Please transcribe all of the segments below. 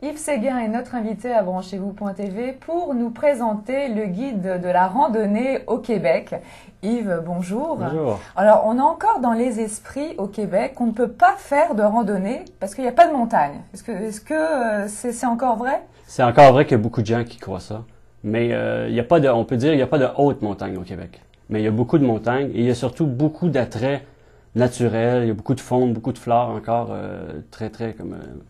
Yves Séguin est notre invité à Branchez-vous.tv pour nous présenter le guide de la randonnée au Québec. Yves, bonjour. Bonjour. Alors, on a encore dans les esprits au Québec qu'on ne peut pas faire de randonnée parce qu'il n'y a pas de montagne. Est-ce que c'est encore vrai? C'est encore vrai qu'il y a beaucoup de gens qui croient ça. Mais il y a pas de, on peut dire qu'il n'y a pas de haute montagne au Québec. Mais il y a beaucoup de montagnes et il y a surtout beaucoup d'attraits naturels. Il y a beaucoup de faune, beaucoup de flore encore très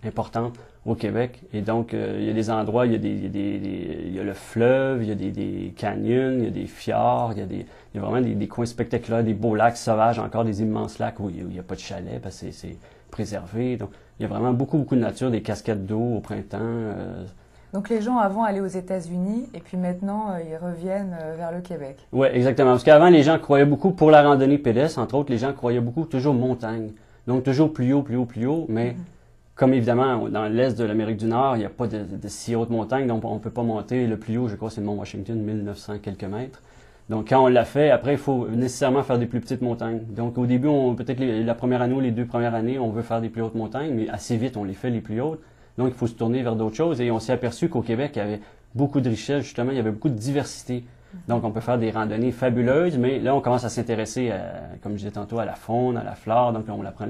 importantes au Québec. Et donc, il y a des endroits, il y a le fleuve, il y a des canyons, il y a des fjords, il y a vraiment des coins spectaculaires, des beaux lacs sauvages, encore des immenses lacs où il n'y a pas de chalet parce que c'est préservé. Donc, il y a vraiment beaucoup de nature, des cascades d'eau au printemps. Donc les gens avant allaient aux États-Unis et puis maintenant ils reviennent vers le Québec. Oui, exactement. Parce qu'avant, les gens croyaient beaucoup, pour la randonnée pédestre, entre autres, les gens croyaient beaucoup toujours montagne. Donc toujours plus haut, plus haut, plus haut. Mais comme évidemment, dans l'est de l'Amérique du Nord, il n'y a pas de si haute montagne, donc on ne peut pas monter. Le plus haut, je crois, c'est le mont Washington, 1900 quelques mètres. Donc quand on l'a fait, après, il faut nécessairement faire des plus petites montagnes. Donc au début, peut-être la première année ou les 2 premières années, on veut faire des plus hautes montagnes, mais assez vite, on les fait les plus hautes. Donc, il faut se tourner vers d'autres choses. Et on s'est aperçu qu'au Québec, il y avait beaucoup de richesse, justement, il y avait beaucoup de diversité. Donc, on peut faire des randonnées fabuleuses, mais là, on commence à s'intéresser, comme je disais tantôt, à la faune, à la flore. Donc, on apprend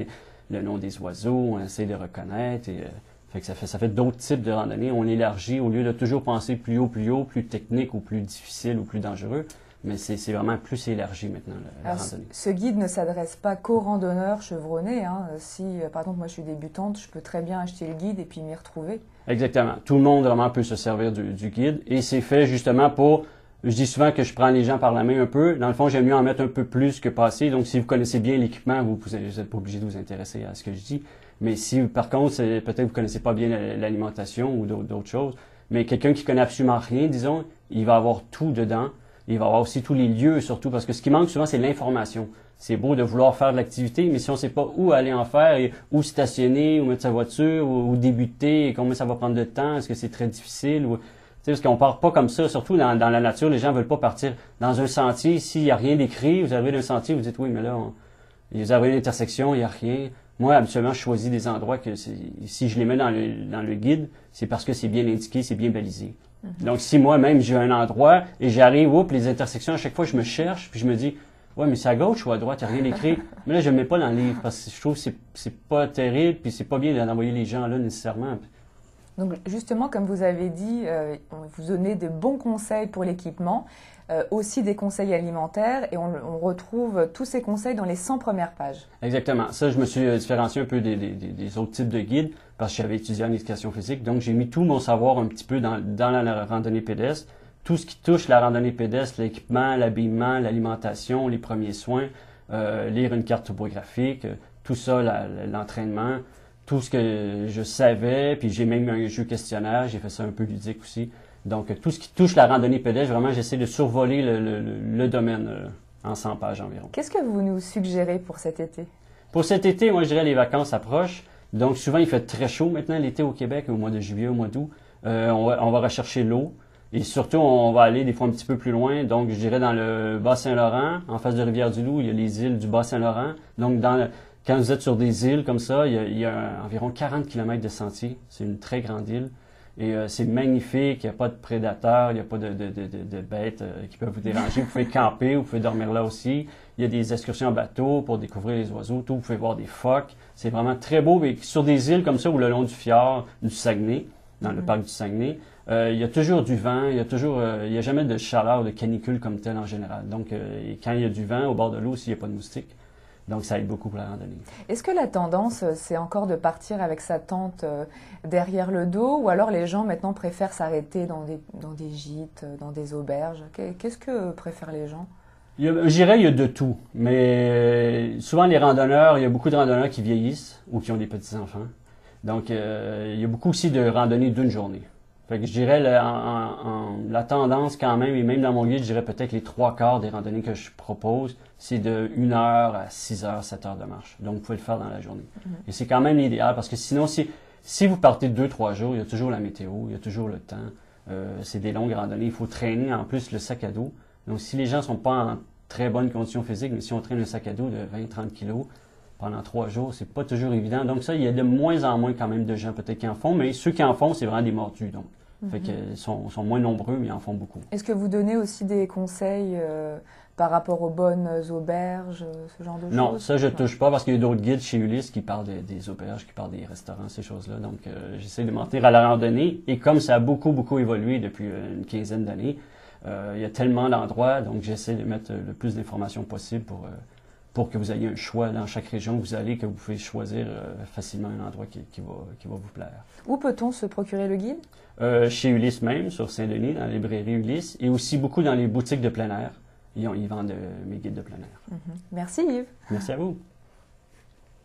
le nom des oiseaux, on essaie de reconnaître. Et, fait que ça fait d'autres types de randonnées. On élargit au lieu de toujours penser plus haut, plus technique ou plus difficile ou plus dangereux. Mais c'est vraiment plus élargi maintenant, la randonnée. Ce guide ne s'adresse pas qu'aux randonneurs chevronnés. Hein. Si, par exemple, moi je suis débutante, je peux très bien acheter le guide et puis m'y retrouver. Exactement. Tout le monde vraiment peut se servir du guide. Et c'est fait justement pour... Je dis souvent que je prends les gens par la main un peu. Dans le fond, j'aime mieux en mettre un peu plus que passer. Donc, si vous connaissez bien l'équipement, vous n'êtes pas obligé de vous intéresser à ce que je dis. Mais si, par contre, peut-être vous connaissez pas bien l'alimentation ou d'autres choses, mais quelqu'un qui connaît absolument rien, disons, il va avoir tout dedans. Il va avoir aussi tous les lieux, surtout, parce que ce qui manque souvent, c'est l'information. C'est beau de vouloir faire de l'activité, mais si on ne sait pas où aller en faire, et où stationner, où mettre sa voiture, où débuter, et combien ça va prendre de temps, est-ce que c'est très difficile, ou, parce qu'on part pas comme ça, surtout dans la nature, les gens veulent pas partir dans un sentier, s'il n'y a rien d'écrit, vous arrivez dans un sentier, vous dites, oui, mais là, vous arrivez à une intersection, il n'y a rien. Moi, habituellement, je choisis des endroits que si je les mets dans le guide, c'est parce que c'est bien indiqué, c'est bien balisé. Donc, si moi-même, j'ai un endroit et j'arrive, les intersections, à chaque fois, je me cherche, puis je me dis, ouais, mais c'est à gauche ou à droite, il n'y a rien écrit. Mais là, je ne le mets pas dans le livre parce que je trouve que c'est pas terrible, puis c'est pas bien d'envoyer les gens là nécessairement. Donc, justement, comme vous avez dit, vous donnez de bons conseils pour l'équipement, aussi des conseils alimentaires, et on retrouve tous ces conseils dans les 100 premières pages. Exactement. Ça, je me suis différencié un peu des autres types de guides parce que j'avais étudié en éducation physique. Donc, j'ai mis tout mon savoir un petit peu dans la randonnée pédestre. Tout ce qui touche la randonnée pédestre, l'équipement, l'habillement, l'alimentation, les premiers soins, lire une carte topographique, tout ça, l'entraînement, tout ce que je savais. Puis j'ai même un jeu questionnaire, j'ai fait ça un peu ludique aussi. Donc, tout ce qui touche la randonnée pédestre, vraiment, j'essaie de survoler le domaine en 100 pages environ. Qu'est-ce que vous nous suggérez pour cet été? Pour cet été, moi, je dirais les vacances approchent. Donc, souvent, il fait très chaud maintenant l'été au Québec, au mois de juillet, au mois d'août. On va rechercher l'eau. Et surtout, on va aller des fois un petit peu plus loin. Donc, je dirais dans le Bas-Saint-Laurent, en face de Rivière-du-Loup, il y a les îles du Bas-Saint-Laurent. Donc, quand vous êtes sur des îles comme ça, il y a environ 40 km de sentiers. C'est une très grande île. Et c'est magnifique, il n'y a pas de prédateurs, il n'y a pas de bêtes qui peuvent vous déranger. Vous pouvez camper, vous pouvez dormir là aussi. Il y a des excursions en bateau pour découvrir les oiseaux, tout. Vous pouvez voir des phoques. C'est vraiment très beau. Et sur des îles comme ça, ou le long du fjord, du Saguenay, dans le parc du Saguenay, il y a toujours du vent, il y a jamais de chaleur, de canicule comme telle en général. Donc, quand il y a du vent, au bord de l'eau aussi, il n'y a pas de moustiques. Donc, ça aide beaucoup pour la randonnée. Est-ce que la tendance, c'est encore de partir avec sa tente derrière le dos, ou alors les gens maintenant préfèrent s'arrêter dans des gîtes, dans des auberges? Qu'est-ce que préfèrent les gens? Je dirais il y a de tout, mais souvent il y a beaucoup de randonneurs qui vieillissent ou qui ont des petits-enfants. Donc, il y a beaucoup aussi de randonnées d'une journée. Fait que je dirais la tendance quand même, et même dans mon guide, je dirais peut-être les 3/4 des randonnées que je propose, c'est de 1 heure à 6 heures, 7 heures de marche. Donc, vous pouvez le faire dans la journée. Et c'est quand même l'idéal parce que sinon, si vous partez 2-3 jours, il y a toujours la météo, il y a toujours le temps. C'est des longues randonnées. Il faut traîner en plus le sac à dos. Donc, si les gens sont pas en très bonne condition physique, mais si on traîne un sac à dos de 20-30 kilos, pendant 3 jours, c'est pas toujours évident. Donc ça, il y a de moins en moins quand même de gens peut-être qui en font, mais ceux qui en font, c'est vraiment des mordus. Donc, fait qu'ils sont moins nombreux, mais ils en font beaucoup. Est-ce que vous donnez aussi des conseils par rapport aux bonnes auberges, ce genre de choses? Non, ça je touche pas parce qu'il y a d'autres guides chez Ulysse qui parlent des auberges, qui parlent des restaurants, ces choses-là. Donc j'essaie de m'en tenir à la randonnée. Et comme ça a beaucoup évolué depuis une quinzaine d'années, il y a tellement d'endroits, donc j'essaie de mettre le plus d'informations possible pour que vous ayez un choix dans chaque région où vous allez, que vous pouvez choisir facilement un endroit qui va vous plaire. Où peut-on se procurer le guide? Chez Ulysse même, sur Saint-Denis, dans la librairie Ulysse, et aussi beaucoup dans les boutiques de plein air. Ils vendent mes guides de plein air. Merci Yves. Merci à vous.